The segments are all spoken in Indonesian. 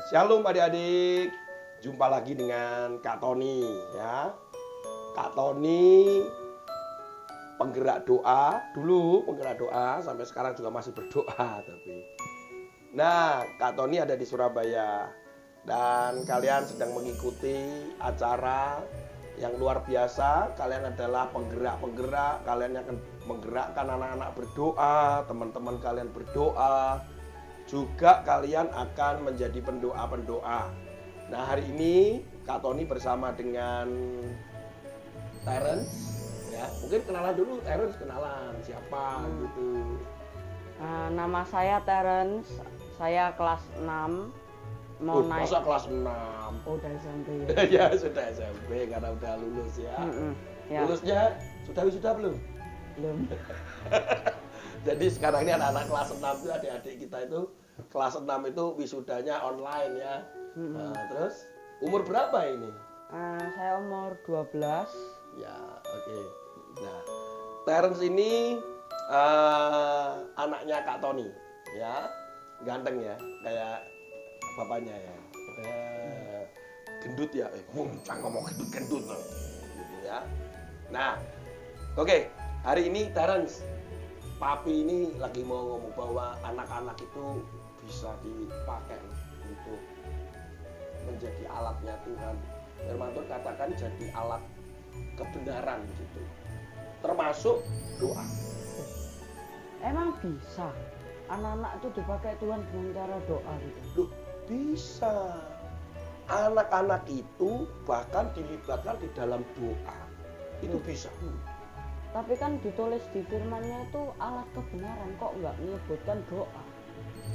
Shalom adik-adik, jumpa lagi dengan Kak Tony ya. Kak Tony penggerak doa, dulu penggerak doa, sampai sekarang juga masih berdoa tapi. Nah, Kak Tony ada di Surabaya dan kalian sedang mengikuti acara yang luar biasa. Kalian adalah penggerak-penggerak, kalian yang akan menggerakkan anak-anak berdoa, teman-teman kalian berdoa. Juga kalian akan menjadi pendoa-pendoa. Nah, hari ini Kak Tony bersama dengan Terence ya. Mungkin kenalan dulu, Terence, kenalan siapa gitu. Nama saya Terence, saya kelas 6 mau naik. Masa kelas 6? Oh, udah SMP ya. Ya sudah SMP karena udah lulus ya. Ya. Lulusnya sudah belum? Belum. Jadi sekarang ini anak-anak kelas 6 itu adik-adik kita itu kelas 6 itu wisudanya online ya. Nah, terus umur berapa ini? Saya umur 12. Ya, oke. Nah, Terence ini anaknya Kak Tony ya. Ganteng ya, kayak bapaknya ya. Gendut ya. Jangan ngomong gendut loh. Gitu ya. Nah, oke. Hari ini Terence, Papi ini lagi mau ngomong bahwa anak-anak itu bisa dipakai untuk menjadi alatnya Tuhan. Firman Tuhan katakan jadi alat kebenaran gitu. Termasuk doa. Emang bisa anak-anak itu dipakai Tuhan dengan cara doa gitu? Loh, bisa. Anak-anak itu bahkan dilibatkan di dalam doa. Itu bisa. Tapi kan ditulis di firman-Nya itu alat kebenaran, kok nggak menyebutkan doa?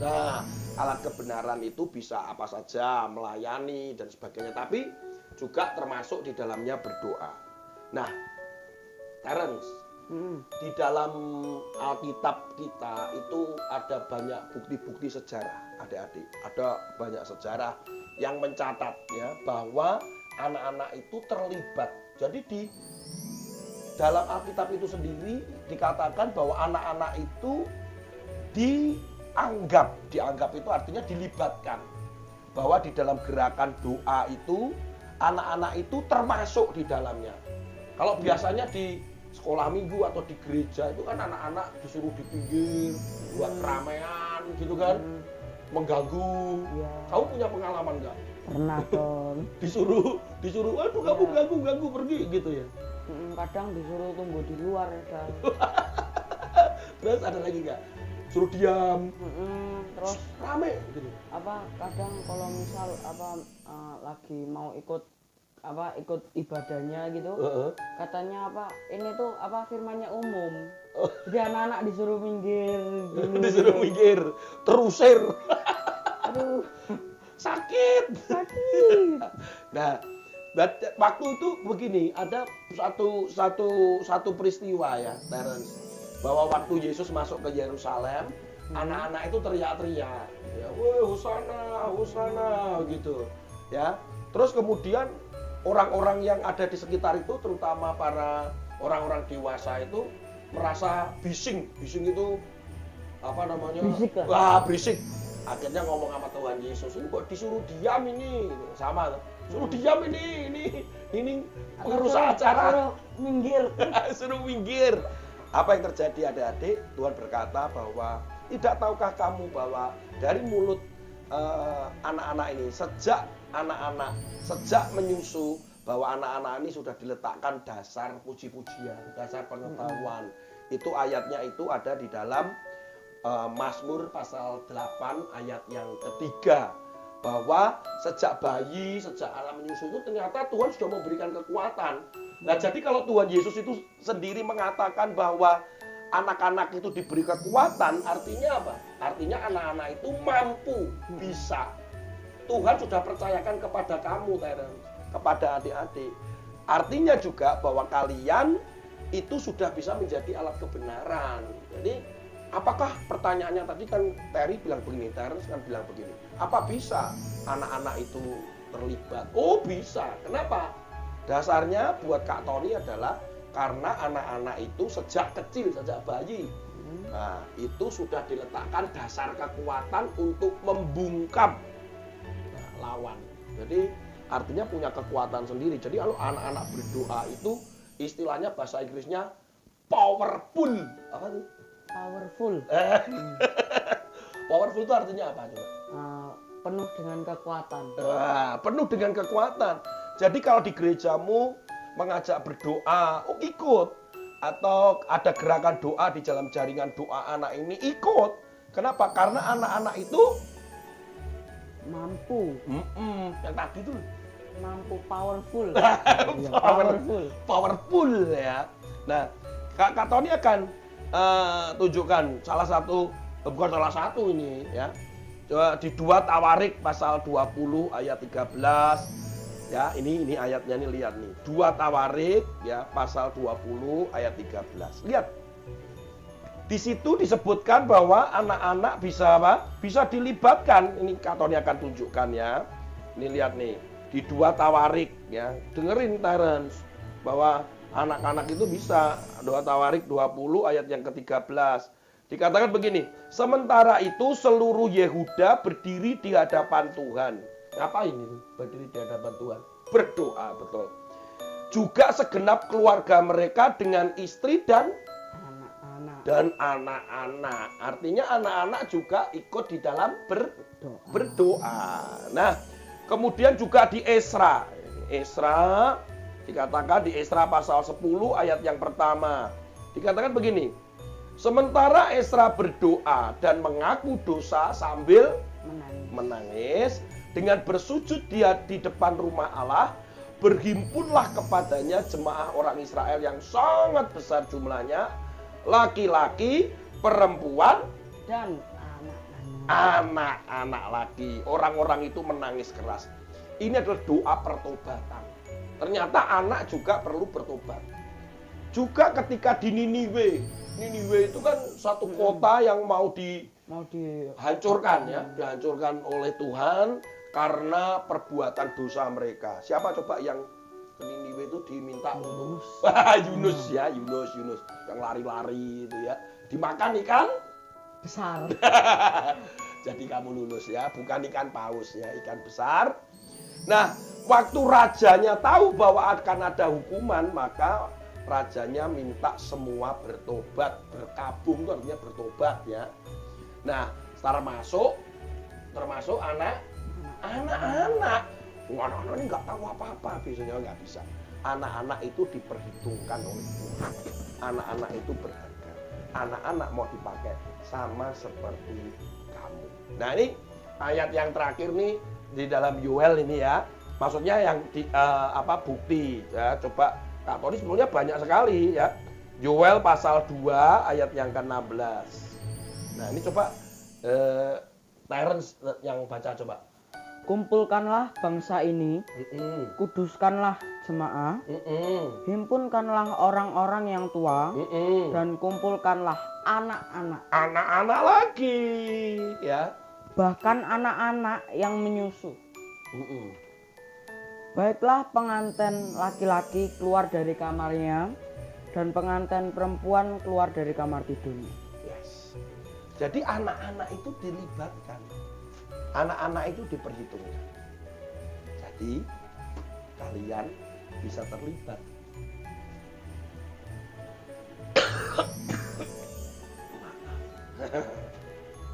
Nah, alat kebenaran itu bisa apa saja, melayani dan sebagainya. Tapi juga termasuk di dalamnya berdoa. Nah, Terence, di dalam Alkitab kita itu ada banyak bukti-bukti sejarah, adik-adik. Ada banyak sejarah yang mencatat ya bahwa anak-anak itu terlibat. Jadi di dalam Alkitab itu sendiri dikatakan bahwa anak-anak itu dianggap itu artinya dilibatkan. Bahwa di dalam gerakan doa itu anak-anak itu termasuk di dalamnya. Kalau biasanya di sekolah minggu atau di gereja itu kan anak-anak disuruh di pinggir buat keramaian gitu kan, mengganggu. Ya. Kamu punya pengalaman nggak? Pernah dong. disuruh aduh kamu ganggu pergi gitu ya. Kadang disuruh tunggu di luar ya. Terus ada lagi nggak? Suruh diam. Terus Rame gitu. kadang kalau misal lagi mau ikut ibadahnya gitu, katanya ini tuh firmannya umum. Jadi anak-anak disuruh minggir dulu. Disuruh minggir, terusir. Aduh, Sakit. Nah, waktu itu begini, ada satu peristiwa ya, Terence, bahwa waktu Yesus masuk ke Yerusalem, anak-anak itu teriak-teriak, ya, "Woi, Hosana, Hosana," gitu, ya. Terus kemudian orang-orang yang ada di sekitar itu, terutama para orang-orang dewasa itu merasa bising itu apa namanya? Berisik lah. Wah, berisik. Akhirnya ngomong sama Tuhan Yesus, "Ini kok disuruh diam ini?" Sama, suruh diam ini pengerusak acara. Suruh minggir. Suruh minggir. Apa yang terjadi adik-adik? Tuhan berkata bahwa tidak tahukah kamu bahwa dari mulut anak-anak ini sejak menyusu bahwa anak-anak ini sudah diletakkan dasar puji-pujian, dasar pengetahuan. Itu ayatnya itu ada di dalam Mazmur pasal 8 ayat yang ketiga, bahwa sejak bayi, sejak anak menyusu itu ternyata Tuhan sudah memberikan kekuatan. Nah, jadi kalau Tuhan Yesus itu sendiri mengatakan bahwa anak-anak itu diberi kekuatan, artinya apa? Artinya anak-anak itu mampu, bisa. Tuhan sudah percayakan kepada kamu, Terence, kepada adik-adik. Artinya juga bahwa kalian itu sudah bisa menjadi alat kebenaran. Jadi apakah pertanyaannya tadi kan Terry bilang begini, Terence kan bilang begini, apa bisa anak-anak itu terlibat? Oh, bisa. Kenapa? Dasarnya buat Kak Tony adalah karena anak-anak itu sejak kecil, sejak bayi, nah, itu sudah diletakkan dasar kekuatan untuk membungkam. Nah, lawan. Jadi artinya punya kekuatan sendiri. Jadi kalau anak-anak berdoa itu istilahnya bahasa Inggrisnya powerful. Apa tuh? Powerful. Powerful itu artinya apa coba? Penuh dengan kekuatan. Penuh dengan kekuatan. Jadi kalau di gerejamu mengajak berdoa, ikut. Atau ada gerakan doa di dalam jaringan doa anak ini, ikut. Kenapa? Karena anak-anak itu mampu. Yang tadi tuh Mampu, powerful. Powerful ya. Nah, Kak Tony akan tunjukkan salah satu, bukan salah satu ini ya. Di 2 Tawarik pasal 20 ayat 13. Ya, ini ayatnya nih, lihat nih. 2 Tawarik ya pasal 20 ayat 13. Lihat. Di situ disebutkan bahwa anak-anak bisa apa? Bisa dilibatkan. Ini Kak Tony akan tunjukkan ya. Ini lihat nih. Di 2 Tawarik ya. Dengerin Terence bahwa anak-anak itu bisa. 2 Tawarik 20 ayat yang ke-13. Dikatakan begini, sementara itu seluruh Yehuda berdiri di hadapan Tuhan. Ngapain itu berdiri di hadapan Tuhan? Berdoa, betul. Juga segenap keluarga mereka dengan istri dan anak-anak. Artinya anak-anak juga ikut di dalam berdoa. Nah, kemudian juga di Esra. Esra dikatakan di Esra pasal 10 ayat yang pertama. Dikatakan begini. Sementara Esra berdoa dan mengaku dosa sambil menangis, dengan bersujud dia di depan rumah Allah, berhimpunlah kepadanya jemaah orang Israel yang sangat besar jumlahnya, laki-laki, perempuan, dan anak-anak lagi. Orang-orang itu menangis keras. Ini adalah doa pertobatan. Ternyata anak juga perlu bertobat. Juga ketika di Niniwe itu kan satu kota yang mau dihancurkan ya, dihancurkan oleh Tuhan karena perbuatan dosa mereka. Siapa coba yang ke Niniwe itu diminta untuk Yunus yang lari-lari itu ya, dimakan ikan besar. Jadi kamu lulus ya, bukan ikan paus ya, ikan besar. Nah, waktu rajanya tahu bahwa akan ada hukuman, maka rajanya minta semua bertobat, berkabung itu artinya bertobat ya. Nah, termasuk anak-anak. Anak-anak ini nggak tahu apa-apa, biasanya nggak bisa. Anak-anak itu diperhitungkan oleh Tuhan. Anak-anak itu berharga. Anak-anak mau dipakai sama seperti kamu. Nah, ini ayat yang terakhir nih di dalam Yoel ini ya. Maksudnya yang bukti ya. Coba Kak Tony sebelumnya banyak sekali ya. Yoel pasal 2 ayat yang ke-16. Nah, ini coba Terence yang baca coba. Kumpulkanlah bangsa ini, kuduskanlah jemaah, himpunkanlah orang-orang yang tua, dan kumpulkanlah anak-anak. Anak-anak lagi ya. Bahkan anak-anak yang menyusu. Baiklah pengantin laki-laki keluar dari kamarnya, dan pengantin perempuan keluar dari kamar tidurnya. Yes. Jadi anak-anak itu dilibatkan. Anak-anak itu diperhitungkan. Jadi kalian bisa terlibat.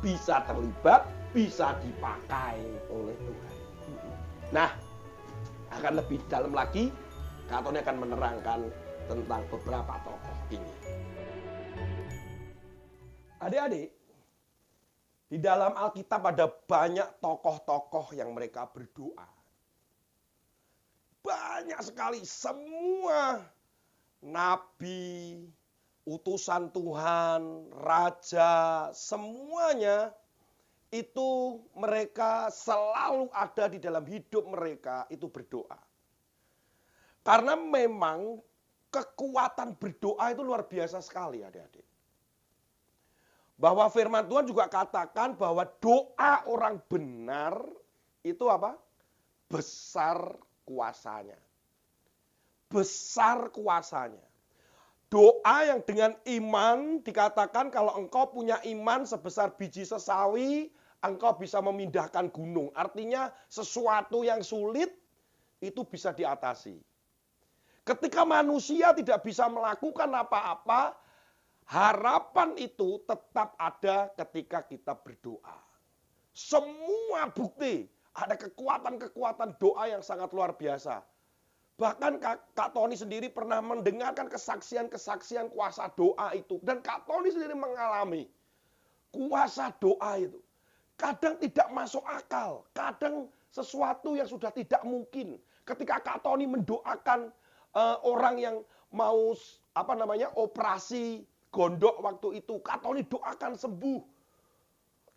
Bisa terlibat, bisa dipakai oleh Tuhan. Nah, akan lebih dalam lagi, Kak Tony akan menerangkan tentang beberapa tokoh ini. Adik-adik, di dalam Alkitab ada banyak tokoh-tokoh yang mereka berdoa. Banyak sekali, semua nabi, utusan Tuhan, raja, semuanya itu mereka selalu ada di dalam hidup mereka itu berdoa. Karena memang kekuatan berdoa itu luar biasa sekali adik-adik. Bahwa firman Tuhan juga katakan bahwa doa orang benar itu apa? Besar kuasanya. Besar kuasanya. Doa yang dengan iman dikatakan kalau engkau punya iman sebesar biji sesawi, engkau bisa memindahkan gunung. Artinya sesuatu yang sulit itu bisa diatasi. Ketika manusia tidak bisa melakukan apa-apa, harapan itu tetap ada ketika kita berdoa. Semua bukti, ada kekuatan-kekuatan doa yang sangat luar biasa. Bahkan Kak Tony sendiri pernah mendengarkan kesaksian-kesaksian kuasa doa itu. Dan Kak Tony sendiri mengalami kuasa doa itu. Kadang tidak masuk akal, kadang sesuatu yang sudah tidak mungkin. Ketika Kak Tony mendoakan orang yang mau operasi gondok waktu itu, Kak Tony doakan sembuh.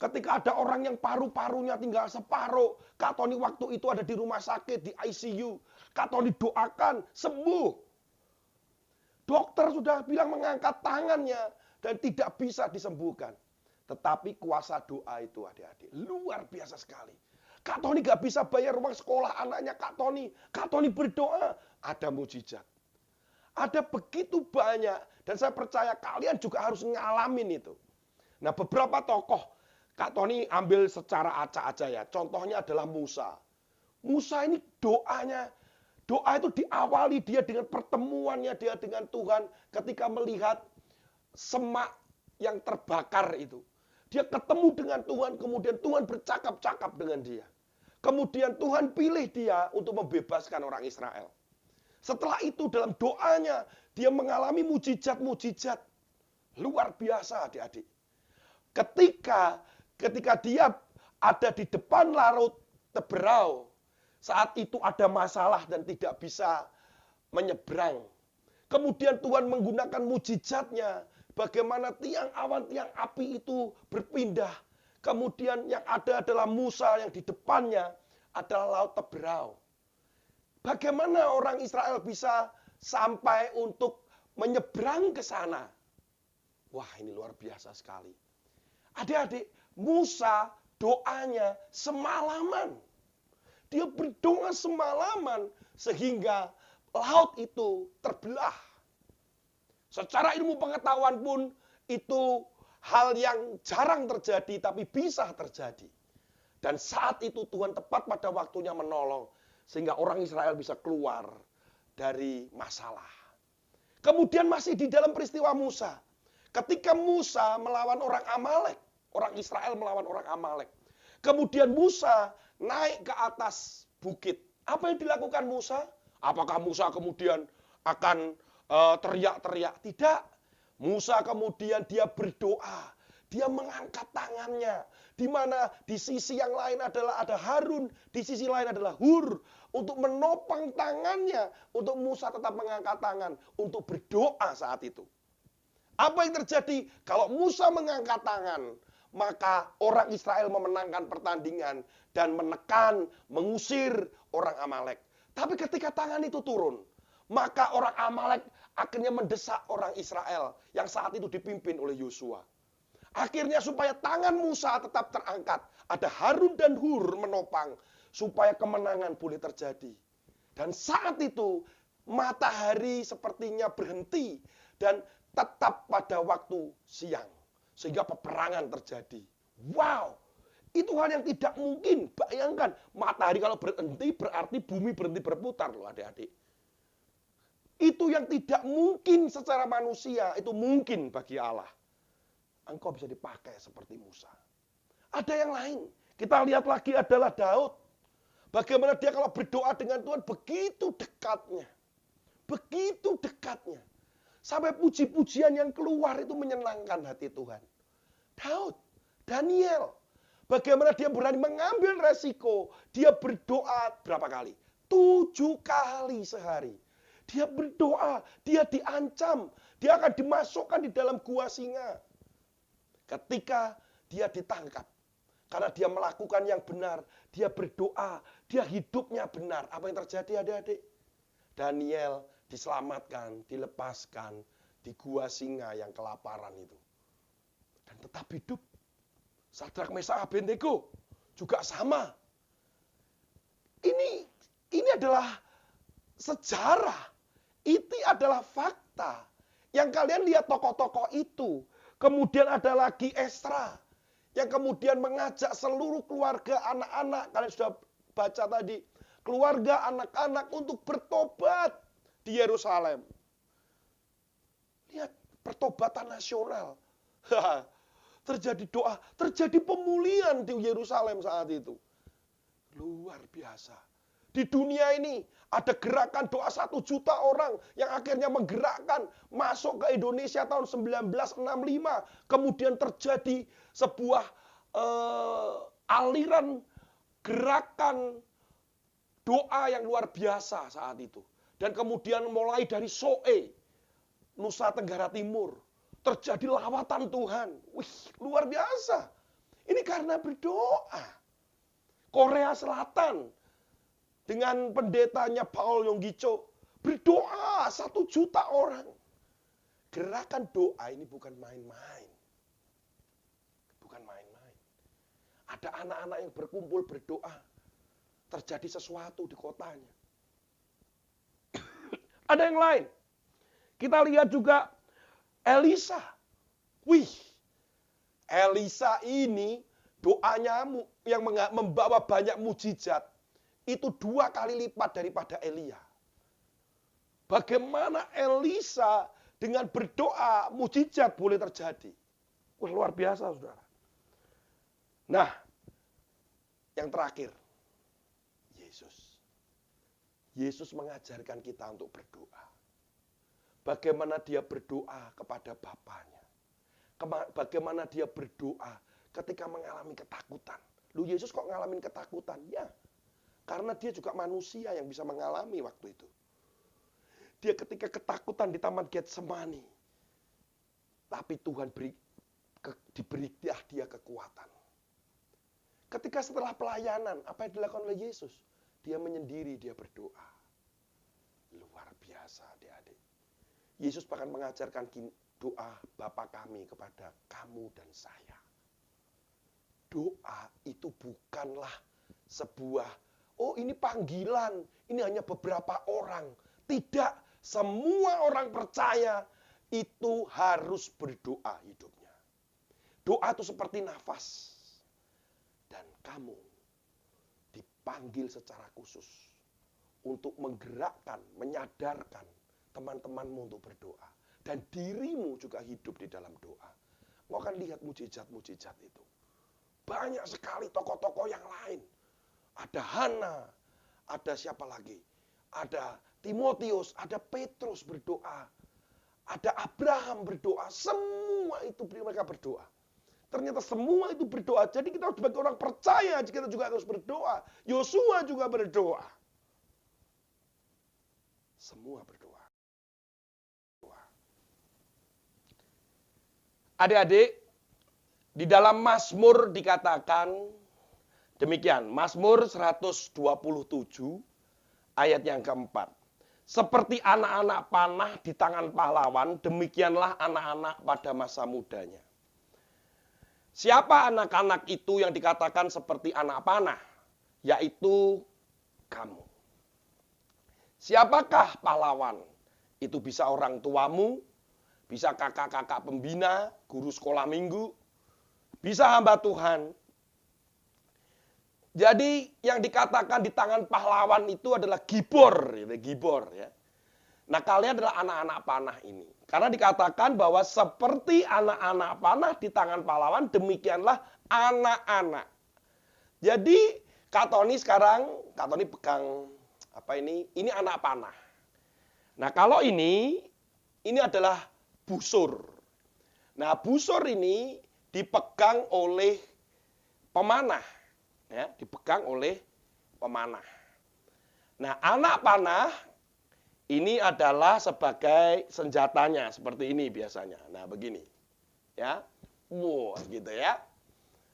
Ketika ada orang yang paru-parunya tinggal separuh, Kak Tony waktu itu ada di rumah sakit, di ICU. Kak Tony doakan sembuh. Dokter sudah bilang mengangkat tangannya dan tidak bisa disembuhkan. Tetapi kuasa doa itu adik-adik luar biasa sekali. Kak Tony gak bisa bayar uang sekolah anaknya Kak Tony. Kak Tony berdoa, ada mujizat. Ada begitu banyak. Dan saya percaya kalian juga harus ngalamin itu. Nah beberapa tokoh, Kak Tony ambil secara acak aja ya. Contohnya adalah Musa. Musa ini doa itu diawali dia dengan pertemuannya dia dengan Tuhan. Ketika melihat semak yang terbakar itu. Dia ketemu dengan Tuhan, kemudian Tuhan bercakap-cakap dengan dia. Kemudian Tuhan pilih dia untuk membebaskan orang Israel. Setelah itu dalam doanya, dia mengalami mujizat-mujizat. Luar biasa adik-adik. Ketika dia ada di depan Laut Teberau, saat itu ada masalah dan tidak bisa menyeberang. Kemudian Tuhan menggunakan mujizatnya. Bagaimana tiang awan, tiang api itu berpindah. Kemudian yang ada adalah Musa yang di depannya adalah Laut Teberau. Bagaimana orang Israel bisa sampai untuk menyeberang ke sana? Wah, ini luar biasa sekali. Adik-adik, Musa doanya semalaman. Dia berdoa semalaman sehingga laut itu terbelah. Secara ilmu pengetahuan pun itu hal yang jarang terjadi tapi bisa terjadi. Dan saat itu Tuhan tepat pada waktunya menolong. Sehingga orang Israel bisa keluar dari masalah. Kemudian masih di dalam peristiwa Musa. Ketika Musa melawan orang Amalek. Orang Israel melawan orang Amalek. Kemudian Musa naik ke atas bukit. Apa yang dilakukan Musa? Apakah Musa kemudian akan teriak-teriak? Tidak. Musa kemudian dia berdoa. Dia mengangkat tangannya. Di mana di sisi yang lain adalah ada Harun. Di sisi lain adalah Hur. Untuk menopang tangannya. Untuk Musa tetap mengangkat tangan. Untuk berdoa saat itu. Apa yang terjadi? Kalau Musa mengangkat tangan. Maka orang Israel memenangkan pertandingan. Dan menekan, mengusir orang Amalek. Tapi ketika tangan itu turun. Maka orang Amalek akhirnya mendesak orang Israel yang saat itu dipimpin oleh Yosua. Akhirnya supaya tangan Musa tetap terangkat. Ada Harun dan Hur menopang supaya kemenangan boleh terjadi. Dan saat itu matahari sepertinya berhenti dan tetap pada waktu siang. Sehingga peperangan terjadi. Wow! Itu hal yang tidak mungkin. Bayangkan matahari kalau berhenti berarti bumi berhenti berputar loh adik-adik. Itu yang tidak mungkin secara manusia, itu mungkin bagi Allah. Engkau bisa dipakai seperti Musa. Ada yang lain. Kita lihat lagi adalah Daud. Bagaimana dia kalau berdoa dengan Tuhan begitu dekatnya. Begitu dekatnya. Sampai puji-pujian yang keluar itu menyenangkan hati Tuhan. Daud, Daniel. Bagaimana dia berani mengambil resiko. Dia berdoa berapa kali? 7 kali sehari. Dia berdoa, dia diancam, dia akan dimasukkan di dalam gua singa. Ketika dia ditangkap, karena dia melakukan yang benar, dia berdoa, dia hidupnya benar. Apa yang terjadi adik-adik? Daniel diselamatkan, dilepaskan di gua singa yang kelaparan itu. Dan tetap hidup. Sadrak, Mesak, Abednego juga sama. Ini adalah sejarah. Itu adalah fakta. Yang kalian lihat tokoh-tokoh itu. Kemudian ada lagi Esra. yang kemudian mengajak seluruh keluarga anak-anak, kalian sudah baca tadi, keluarga anak-anak untuk bertobat di Yerusalem. Lihat, pertobatan nasional. Terjadi doa, terjadi pemulihan di Yerusalem saat itu. Luar biasa. Di dunia ini ada gerakan doa 1 juta orang yang akhirnya menggerakkan masuk ke Indonesia tahun 1965. Kemudian terjadi sebuah aliran gerakan doa yang luar biasa saat itu. Dan kemudian mulai dari Soe, Nusa Tenggara Timur, terjadi lawatan Tuhan. Wih, luar biasa. Ini karena berdoa. Korea Selatan, dengan pendetanya Paul Yonggi-cho, berdoa 1 juta orang. Gerakan doa ini bukan main-main. Bukan main-main. Ada anak-anak yang berkumpul berdoa. Terjadi sesuatu di kotanya. Ada yang lain. Kita lihat juga Elisa. Wih, Elisa ini doanya yang membawa banyak mujizat. Itu 2 kali lipat daripada Elia. Bagaimana Elisa dengan berdoa mujizat boleh terjadi. Wah, luar biasa, saudara. Nah, yang terakhir. Yesus mengajarkan kita untuk berdoa. Bagaimana dia berdoa kepada Bapaknya. Bagaimana dia berdoa ketika mengalami ketakutan. Lu Yesus kok ngalamin ketakutan? Ya, karena dia juga manusia yang bisa mengalami waktu itu. Dia ketika ketakutan di Taman Getsemani. Tapi Tuhan diberi dia kekuatan. Ketika setelah pelayanan, apa yang dilakukan oleh Yesus? Dia menyendiri, dia berdoa. Luar biasa, adik-adik. Yesus bahkan mengajarkan doa Bapa kami kepada kamu dan saya. Doa itu bukanlah sebuah, oh ini panggilan, ini hanya beberapa orang. Tidak, semua orang percaya itu harus berdoa hidupnya. Doa itu seperti nafas. Dan kamu dipanggil secara khusus untuk menggerakkan, menyadarkan teman-temanmu untuk berdoa. Dan dirimu juga hidup di dalam doa. Kau akan lihat mujizat-mujizat itu. Banyak sekali tokoh-tokoh yang lain. Ada Hana, ada siapa lagi? Ada Timotius, ada Petrus berdoa. Ada Abraham berdoa. Semua itu mereka berdoa. Ternyata semua itu berdoa. Jadi kita sebagai orang percaya, kita juga harus berdoa. Yosua juga berdoa. Semua berdoa. Adik-adik, di dalam Mazmur dikatakan demikian. Mazmur 127 ayat yang keempat. Seperti anak-anak panah di tangan pahlawan, demikianlah anak-anak pada masa mudanya. Siapa anak-anak itu yang dikatakan seperti anak panah? Yaitu kamu. Siapakah pahlawan? Itu bisa orang tuamu, bisa kakak-kakak pembina, guru sekolah minggu, bisa hamba Tuhan. Jadi yang dikatakan di tangan pahlawan itu adalah gibor, gibor ya. Nah, kalian adalah anak-anak panah ini. Karena dikatakan bahwa seperti anak-anak panah di tangan pahlawan, demikianlah anak-anak. Jadi Kak Tony sekarang, Kak Tony pegang apa ini? Ini anak panah. Nah, kalau ini adalah busur. Nah, busur ini dipegang oleh pemanah. Ya, dipegang oleh pemanah. Nah, anak panah ini adalah sebagai senjatanya, seperti ini biasanya. Nah, begini. Ya. Wow, gitu ya.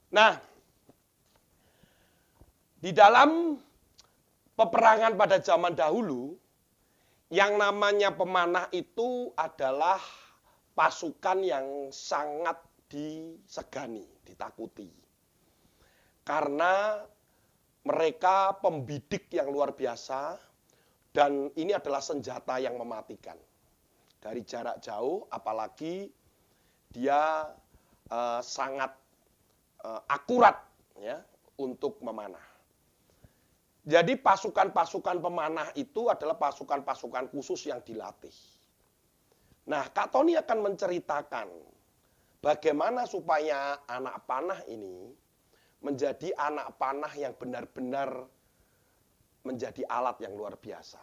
Nah, di dalam peperangan pada zaman dahulu, yang namanya pemanah itu adalah pasukan yang sangat disegani, ditakuti. Karena mereka pembidik yang luar biasa, dan ini adalah senjata yang mematikan. Dari jarak jauh, apalagi dia sangat akurat ya untuk memanah. Jadi pasukan-pasukan pemanah itu adalah pasukan-pasukan khusus yang dilatih. Nah, Kak Tony akan menceritakan bagaimana supaya anak panah ini menjadi anak panah yang benar-benar menjadi alat yang luar biasa.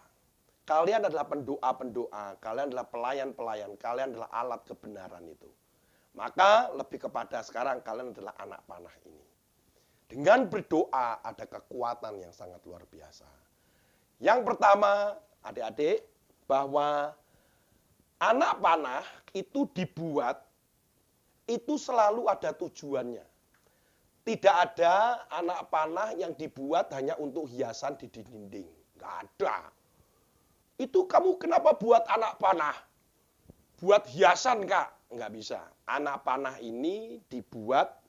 Kalian adalah pendoa-pendoa, kalian adalah pelayan-pelayan, kalian adalah alat kebenaran itu. Maka lebih kepada sekarang kalian adalah anak panah ini. Dengan berdoa ada kekuatan yang sangat luar biasa. Yang pertama, adik-adik, bahwa anak panah itu dibuat, itu selalu ada tujuannya. Tidak ada anak panah yang dibuat hanya untuk hiasan di dinding. Nggak ada. Itu kamu kenapa buat anak panah? Buat hiasan, Kak? Nggak bisa. Anak panah ini dibuat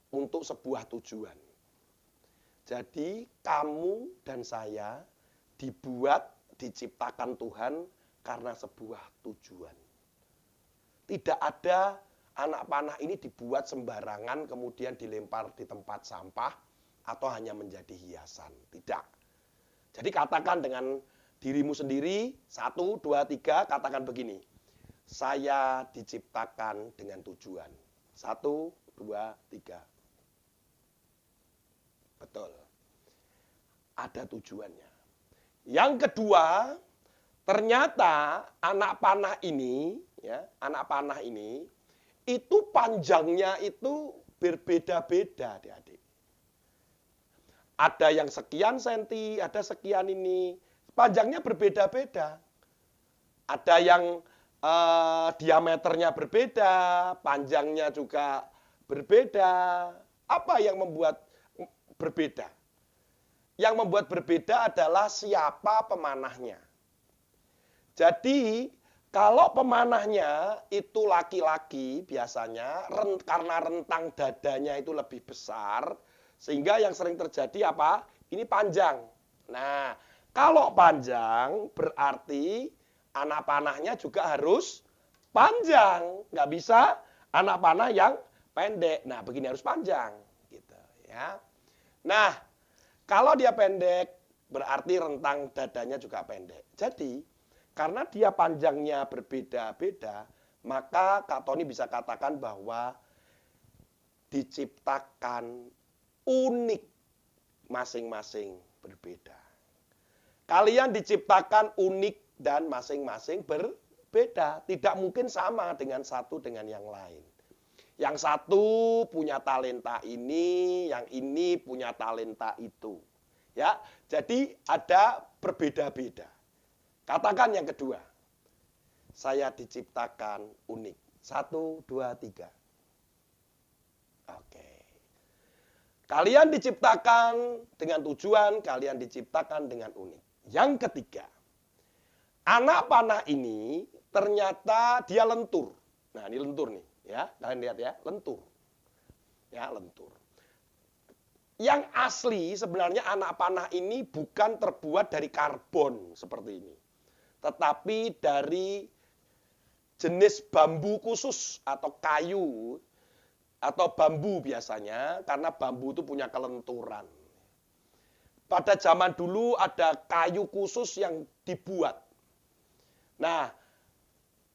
untuk sebuah tujuan. Jadi kamu dan saya dibuat, diciptakan Tuhan karena sebuah tujuan. Tidak ada anak panah ini dibuat sembarangan kemudian dilempar di tempat sampah atau hanya menjadi hiasan. Tidak. Jadi katakan dengan dirimu sendiri, 1, 2, 3, katakan begini. Saya diciptakan dengan tujuan. 1, 2, 3. Betul. Ada tujuannya. Yang kedua, ternyata anak panah ini, ya, anak panah ini itu panjangnya itu berbeda-beda, adik-adik. Ada yang sekian senti, ada sekian ini. Panjangnya berbeda-beda. Ada yang diameternya berbeda, panjangnya juga berbeda. Apa yang membuat berbeda? Yang membuat berbeda adalah siapa pemanahnya. Jadi, kalau pemanahnya itu laki-laki biasanya karena rentang dadanya itu lebih besar, sehingga yang sering terjadi apa? Ini panjang. Nah, kalau panjang berarti anak panahnya juga harus panjang. Nggak bisa anak panah yang pendek. Nah, begini harus panjang. Gitu, ya. Nah, kalau dia pendek, berarti rentang dadanya juga pendek. Jadi, karena dia panjangnya berbeda-beda, maka Kak Tony bisa katakan bahwa diciptakan unik masing-masing berbeda. Kalian diciptakan unik dan masing-masing berbeda. Tidak mungkin sama dengan satu dengan yang lain. Yang satu punya talenta ini, yang ini punya talenta itu. Ya, jadi ada berbeda-beda. Katakan yang kedua. Saya diciptakan unik. 1, 2, 3. Oke. Kalian diciptakan dengan tujuan, kalian diciptakan dengan unik. Yang ketiga. Anak panah ini ternyata dia lentur. Nah, ini lentur nih. Ya, kalian lihat ya, lentur. Ya, lentur. Yang asli sebenarnya anak panah ini bukan terbuat dari karbon seperti ini. Tetapi dari jenis bambu khusus atau kayu atau bambu biasanya, karena bambu itu punya kelenturan. Pada zaman dulu ada kayu khusus yang dibuat. Nah,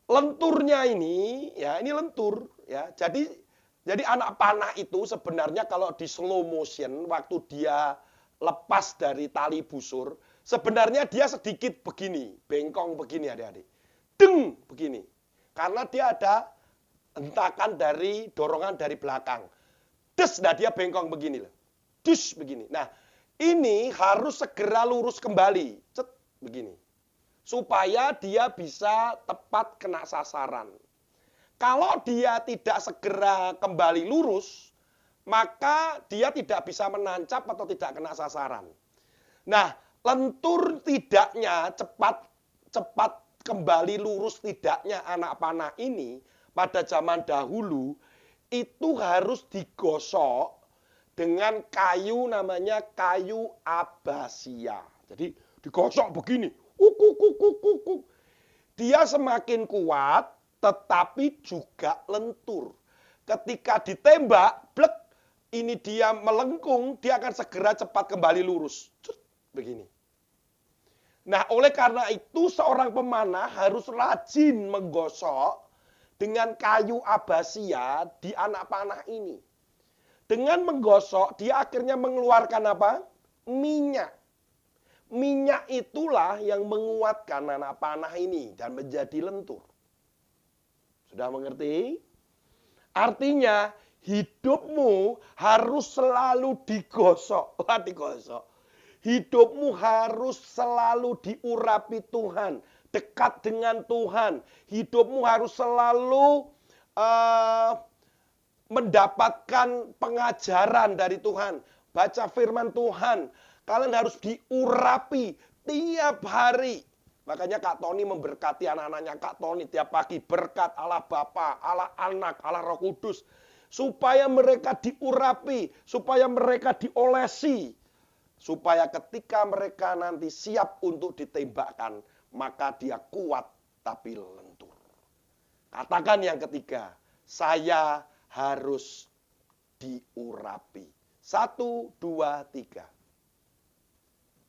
lenturnya ini, ya ini lentur, ya. Jadi anak panah itu sebenarnya kalau di slow motion waktu dia lepas dari tali busur, sebenarnya dia sedikit begini, bengkong begini adik-adik. Deng begini. Karena dia ada hentakan dari dorongan dari belakang. Des, nah dia bengkong begini loh. Dus begini. Nah, ini harus segera lurus kembali. Cet begini. Supaya dia bisa tepat kena sasaran. Kalau dia tidak segera kembali lurus, maka dia tidak bisa menancap atau tidak kena sasaran. Nah, lentur tidaknya cepat kembali lurus tidaknya anak panah ini pada zaman dahulu itu harus digosok dengan kayu namanya kayu abasia. Jadi digosok begini. Dia semakin kuat tetapi juga lentur. Ketika ditembak, blek, ini dia melengkung, dia akan segera cepat kembali lurus. Begini. Nah, oleh karena itu seorang pemanah harus rajin menggosok dengan kayu abasia di anak panah ini. Dengan menggosok, dia akhirnya mengeluarkan apa? Minyak. Minyak itulah yang menguatkan anak panah ini dan menjadi lentur. Sudah mengerti? Artinya, hidupmu harus selalu digosok. Digosok. Hidupmu harus selalu diurapi Tuhan. Dekat dengan Tuhan. Hidupmu harus selalu mendapatkan pengajaran dari Tuhan. Baca firman Tuhan. Kalian harus diurapi tiap hari. Makanya Kak Tony memberkati anak-anaknya Kak Tony tiap pagi. Berkat Allah Bapa, Allah Anak, Allah Roh Kudus. Supaya mereka diurapi. Supaya mereka diolesi. Supaya ketika mereka nanti siap untuk ditembakkan, maka dia kuat tapi lentur. Katakan yang ketiga, saya harus diurapi. 1, 2, 3.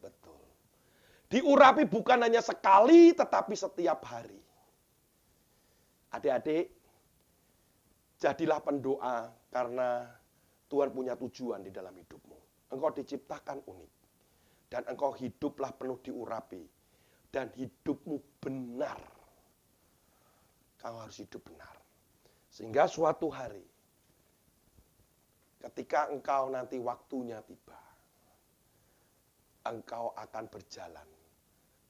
Betul. Diurapi bukan hanya sekali, tetapi setiap hari. Adik-adik, jadilah pendoa karena Tuhan punya tujuan di dalam hidupmu. Engkau diciptakan unik. Dan engkau hiduplah penuh diurapi. Dan hidupmu benar. Kau harus hidup benar. Sehingga suatu hari, ketika engkau nanti waktunya tiba, engkau akan berjalan.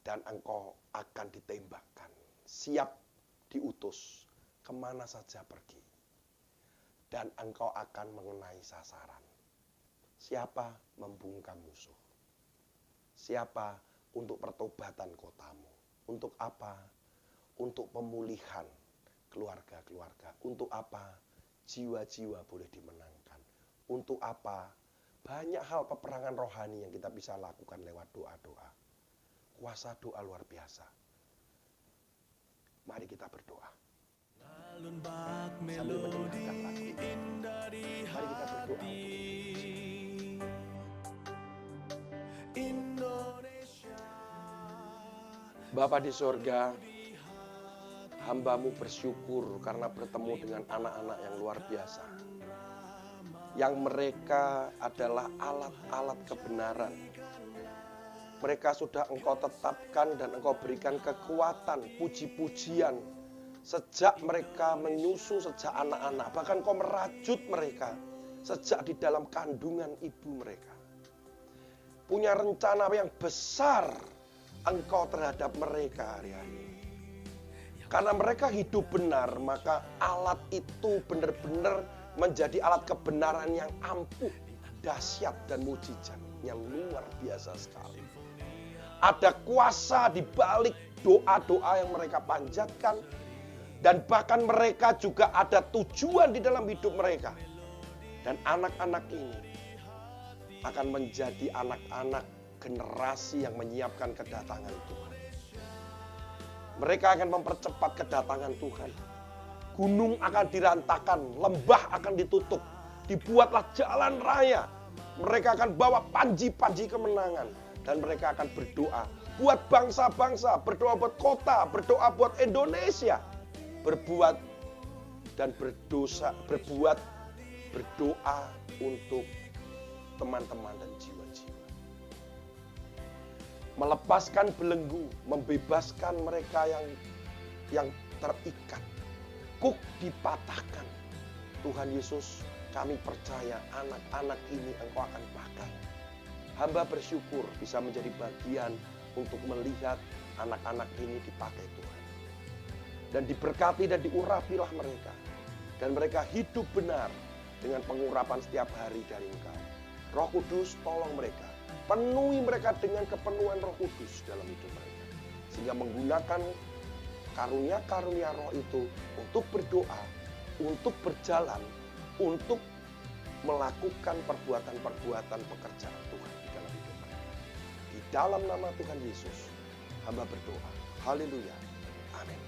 Dan engkau akan ditembakkan. Siap diutus kemana saja pergi. Dan engkau akan mengenai sasaran. Siapa membungkam musuh? Siapa untuk pertobatan kotamu? Untuk apa? Untuk pemulihan keluarga-keluarga. Untuk apa? Jiwa-jiwa boleh dimenangkan. Untuk apa? Banyak hal peperangan rohani yang kita bisa lakukan lewat doa-doa. Kuasa doa luar biasa. Mari kita berdoa. Sambil mendengarkan lagu. Mari kita berdoa. Bapa di sorga, hamba-Mu bersyukur karena bertemu dengan anak-anak yang luar biasa. Yang mereka adalah alat-alat kebenaran. Mereka sudah Engkau tetapkan dan Engkau berikan kekuatan, puji-pujian. Sejak mereka menyusu, sejak anak-anak. Bahkan Engkau merajut mereka sejak di dalam kandungan ibu mereka. Punya rencana yang besar Engkau terhadap mereka hari-hari ini. Karena mereka hidup benar, maka alat itu benar-benar menjadi alat kebenaran yang ampuh, dahsyat dan mujizat yang luar biasa sekali. Ada kuasa di balik doa-doa yang mereka panjatkan, dan bahkan mereka juga ada tujuan di dalam hidup mereka. Dan anak-anak ini akan menjadi anak-anak generasi yang menyiapkan kedatangan Tuhan. Mereka akan mempercepat kedatangan Tuhan. Gunung akan dirantakan, lembah akan ditutup, dibuatlah jalan raya. Mereka akan bawa panji-panji kemenangan. Dan mereka akan berdoa buat bangsa-bangsa, berdoa buat kota, berdoa buat Indonesia. Berbuat dan berdoa untuk teman-teman dan jiwa-jiwa. Melepaskan belenggu, membebaskan mereka yang terikat. Kuk dipatahkan. Tuhan Yesus, kami percaya anak-anak ini Engkau akan pakai. Hamba bersyukur bisa menjadi bagian untuk melihat anak-anak ini dipakai Tuhan. Dan diberkati dan diurapilah mereka. Dan mereka hidup benar dengan pengurapan setiap hari dari Engkau. Roh Kudus tolong mereka. Penuhi mereka dengan kepenuhan Roh Kudus dalam hidup mereka. Sehingga menggunakan karunia-karunia roh itu untuk berdoa, untuk berjalan, untuk melakukan perbuatan-perbuatan pekerjaan Tuhan di dalam hidup mereka. Di dalam nama Tuhan Yesus, hamba berdoa. Haleluya. Amin.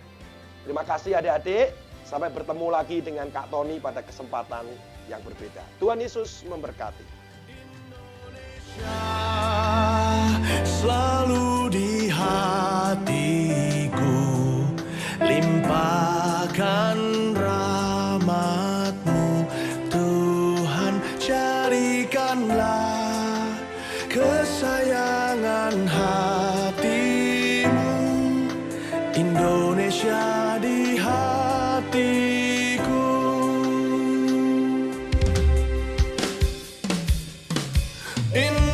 Terima kasih adik-adik. Sampai bertemu lagi dengan Kak Tony pada kesempatan yang berbeda. Tuhan Yesus memberkati. Selalu di hatiku, limpahkan rahmat-Mu, Tuhan, jadikanlah kesayangan hati-Mu, Indonesia di hatiku. In